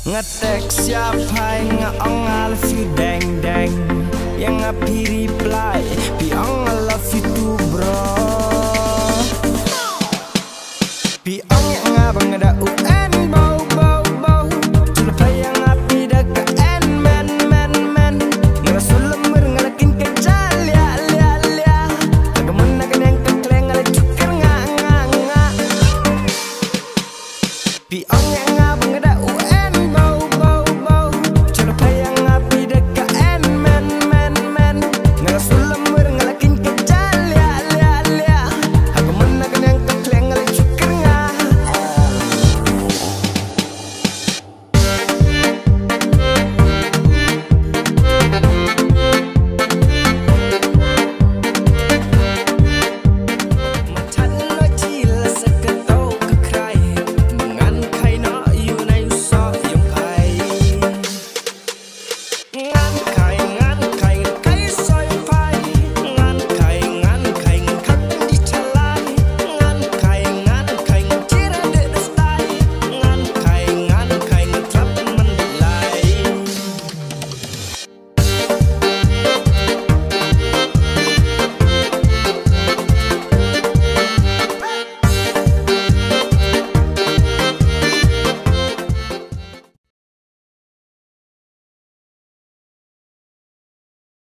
Ngetek siapa ngeong I love you deng deng. Yang ngapi reply Piong I love you too bro. Piong yang ngabang ada UN bau bau bau. Cuma yang ngapi deka en men men men. Ngerasul lemur ngelakin kejal lia lia lia. Agamun akan yang kekleng ngala cukir nga nga nga. Piong yang ngabang ada UN bau bau bau. Cuma yang ngapi deka en men men men. Ngerasul lemur ngelakin kejal lia lia lia. Agamun akan yang kekleng ngala cukir nga. Ngăn